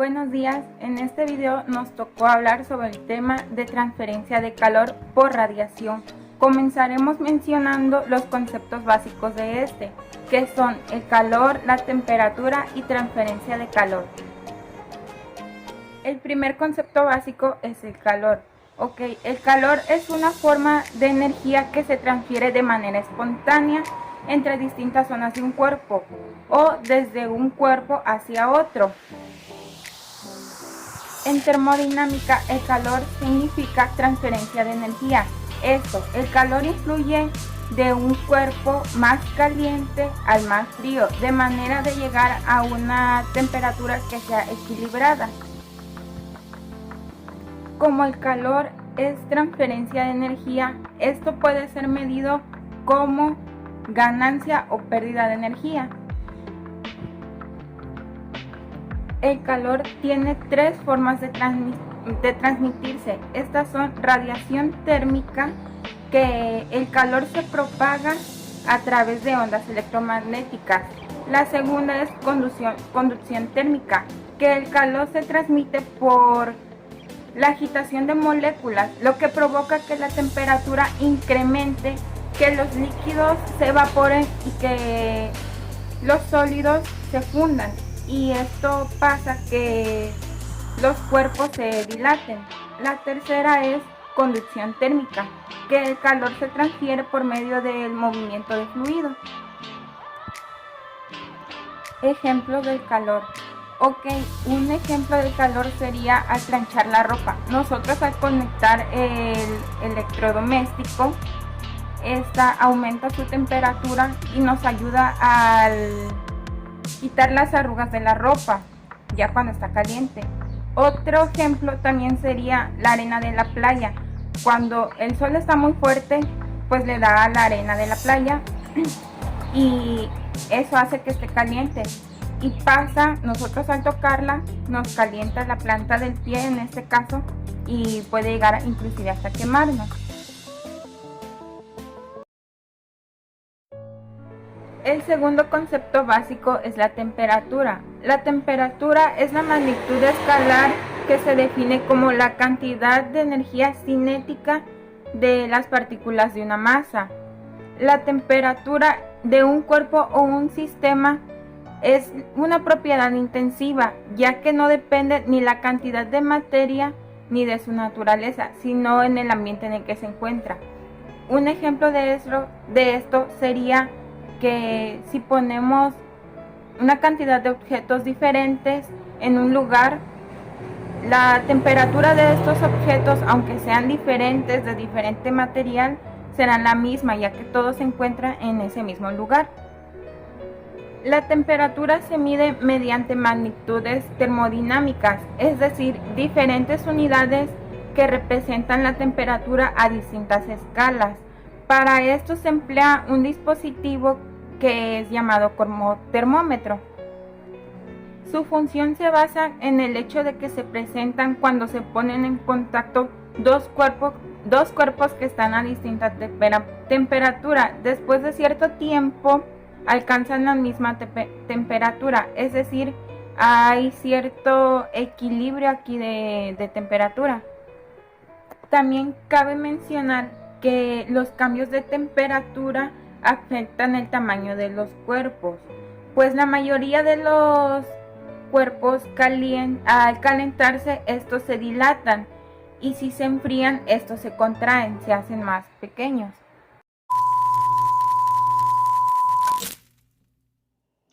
Buenos días, en este video nos tocó hablar sobre el tema de transferencia de calor por radiación. Comenzaremos mencionando los conceptos básicos de este, que son el calor, la temperatura y transferencia de calor. El primer concepto básico es el calor. El calor es una forma de energía que se transfiere de manera espontánea entre distintas zonas de un cuerpo o desde un cuerpo hacia otro. En termodinámica, el calor significa transferencia de energía. El calor influye de un cuerpo más caliente al más frío, de manera de llegar a una temperatura que sea equilibrada. Como el calor es transferencia de energía, esto puede ser medido como ganancia o pérdida de energía. El calor tiene tres formas de transmitirse. Estas son radiación térmica, que el calor se propaga a través de ondas electromagnéticas. La segunda es conducción térmica, que el calor se transmite por la agitación de moléculas, lo que provoca que la temperatura incremente, que los líquidos se evaporen y que los sólidos se fundan. Y esto pasa que los cuerpos se dilaten. La tercera es conducción térmica, que el calor se transfiere por medio del movimiento de fluido. Ejemplo del calor. Un ejemplo del calor sería al planchar la ropa. Nosotros al conectar el electrodoméstico, esta aumenta su temperatura y nos ayuda al quitar las arrugas de la ropa ya cuando está caliente. Otro ejemplo también sería la arena de la playa. Cuando el sol está muy fuerte, pues le da a la arena de la playa y eso hace que esté caliente. Y pasa, nosotros al tocarla, nos calienta la planta del pie en este caso y puede llegar inclusive hasta quemarnos. El segundo concepto básico es la temperatura. La temperatura es la magnitud escalar que se define como la cantidad de energía cinética de las partículas de una masa. La temperatura de un cuerpo o un sistema es una propiedad intensiva, ya que no depende ni la cantidad de materia ni de su naturaleza, sino en el ambiente en el que se encuentra. Un ejemplo de esto sería que si ponemos una cantidad de objetos diferentes en un lugar, la temperatura de estos objetos, aunque sean diferentes, de diferente material, serán la misma, ya que todo se encuentra en ese mismo lugar. La temperatura se mide mediante magnitudes termodinámicas, es decir, diferentes unidades que representan la temperatura a distintas escalas. Para esto se emplea un dispositivo que es llamado como termómetro. Su función se basa en el hecho de que se presentan cuando se ponen en contacto dos cuerpos que están a distinta temperatura. Después de cierto tiempo alcanzan la misma temperatura, es decir, hay cierto equilibrio aquí de temperatura. También cabe mencionar que los cambios de temperatura afectan el tamaño de los cuerpos, pues la mayoría de los cuerpos al calentarse estos se dilatan y si se enfrían estos se contraen, se hacen más pequeños.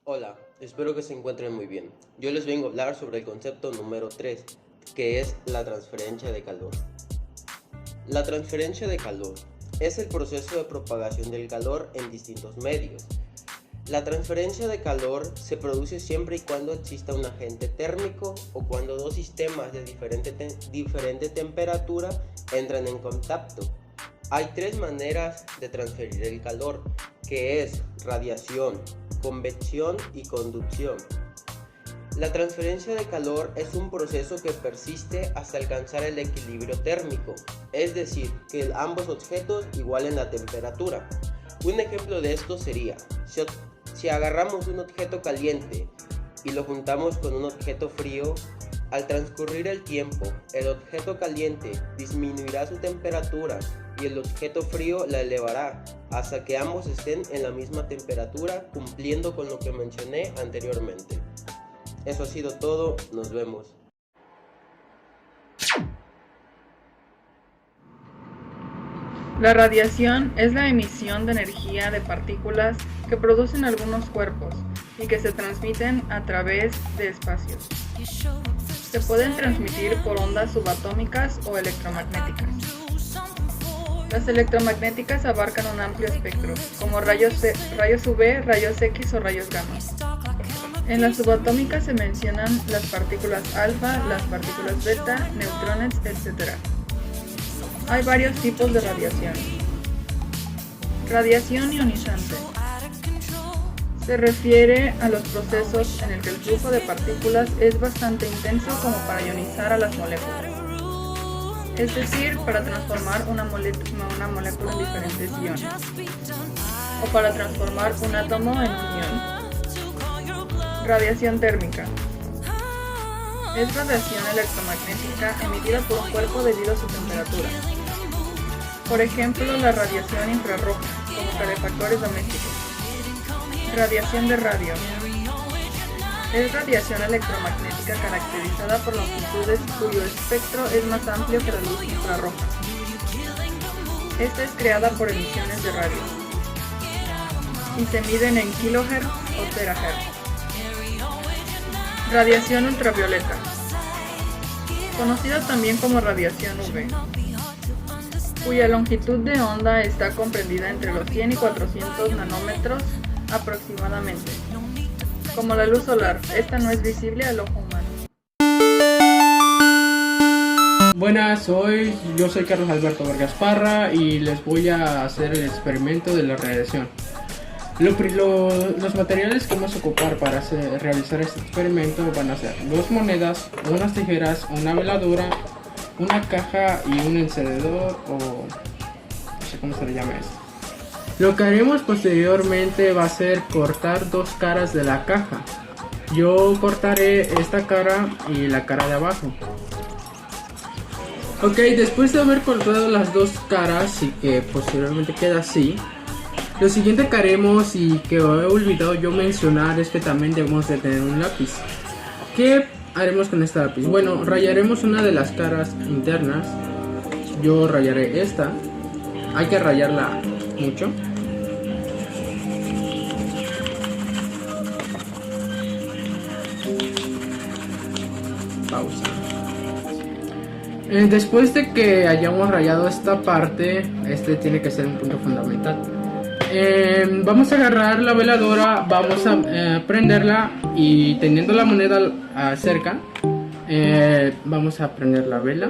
Hola, espero que se encuentren muy bien. Yo les vengo a hablar sobre el concepto número 3, que es la transferencia de calor. La transferencia de calor es el proceso de propagación del calor en distintos medios. La transferencia de calor se produce siempre y cuando exista un agente térmico o cuando dos sistemas de diferente temperatura entran en contacto. Hay tres maneras de transferir el calor, que es radiación, convección y conducción. La transferencia de calor es un proceso que persiste hasta alcanzar el equilibrio térmico, es decir, que ambos objetos igualen la temperatura. Un ejemplo de esto sería, si agarramos un objeto caliente y lo juntamos con un objeto frío, Al transcurrir el tiempo, el objeto caliente disminuirá su temperatura y el objeto frío la elevará hasta que ambos estén en la misma temperatura, cumpliendo con lo que mencioné anteriormente. Eso ha sido todo, nos vemos. La radiación es la emisión de energía de partículas que producen algunos cuerpos y que se transmiten a través de espacios. Se pueden transmitir por ondas subatómicas o electromagnéticas. Las electromagnéticas abarcan un amplio espectro, como rayos UV, rayos X o rayos gamma. En las subatómicas se mencionan las partículas alfa, las partículas beta, neutrones, etc. Hay varios tipos de radiación. Radiación ionizante. Se refiere a los procesos en el que el flujo de partículas es bastante intenso como para ionizar a las moléculas. Es decir, para transformar una molécula en diferentes iones. O para transformar un átomo en un ion. Radiación térmica. Es radiación electromagnética emitida por un cuerpo debido a su temperatura. Por ejemplo, la radiación infrarroja, como calefactores domésticos. Radiación de radio. Es radiación electromagnética caracterizada por longitudes cuyo espectro es más amplio que la luz infrarroja. Esta es creada por emisiones de radio y se miden en kilohertz o terahertz. Radiación ultravioleta, conocida también como radiación UV, cuya longitud de onda está comprendida entre los 100 y 400 nanómetros aproximadamente. Como la luz solar, esta no es visible al ojo humano. Buenas, yo soy Carlos Alberto Vargas Parra y les voy a hacer el experimento de la radiación. Los materiales que vamos a ocupar para realizar este experimento van a ser 2 monedas, unas tijeras, una veladora, una caja y un encendedor o no sé cómo se le llama eso. Lo que haremos posteriormente va a ser cortar 2 caras de la caja. Yo cortaré esta cara y la cara de abajo. Ok, después de haber cortado las 2 caras y que posteriormente queda así, lo siguiente que haremos y que he olvidado yo mencionar es que también debemos de tener un lápiz. ¿Qué haremos con este lápiz? Bueno, rayaremos una de las caras internas. Yo rayaré esta. Hay que rayarla mucho. Pausa. Después de que hayamos rayado esta parte, este tiene que ser un punto fundamental. Vamos a agarrar la veladora, vamos a prenderla y teniendo la moneda cerca, vamos a prender la vela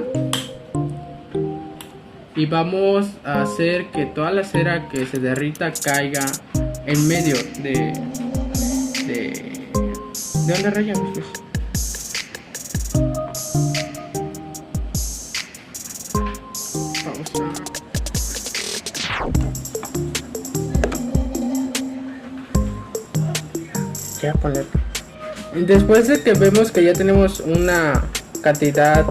y vamos a hacer que toda la cera que se derrita caiga en medio de donde rayamos, pues. Después de que vemos que ya tenemos una cantidad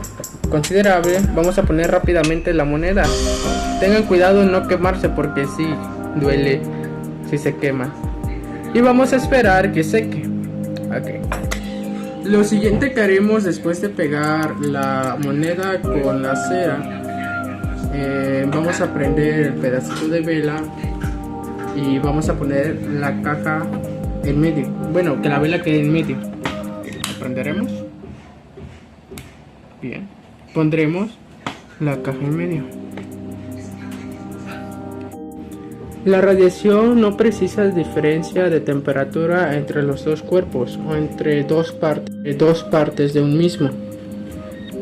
considerable, vamos a poner rápidamente la moneda. Tengan cuidado en no quemarse porque sí duele si se quema. Y vamos a esperar que seque. Okay. Lo siguiente que haremos después de pegar la moneda con la cera, vamos a prender el pedacito de vela y vamos a poner la caja en medio. Bueno, que la vela quede en medio. La prenderemos. Bien. Pondremos la caja en medio. La radiación no precisa diferencia de temperatura entre los dos cuerpos o entre dos partes de un mismo.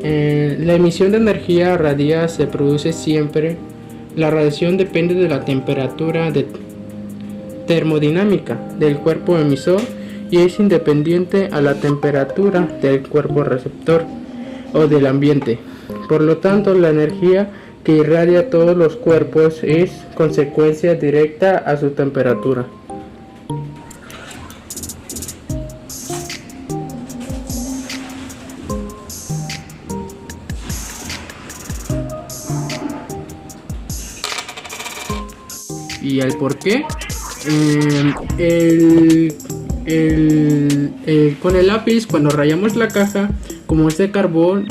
La emisión de energía radiada se produce siempre. La radiación depende de la temperatura termodinámica del cuerpo emisor y es independiente a la temperatura del cuerpo receptor o del ambiente. Por lo tanto, la energía que irradia todos los cuerpos es consecuencia directa a su temperatura. ¿Y el por qué? Con el lápiz, cuando rayamos la caja, como este carbón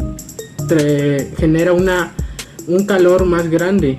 genera un calor más grande.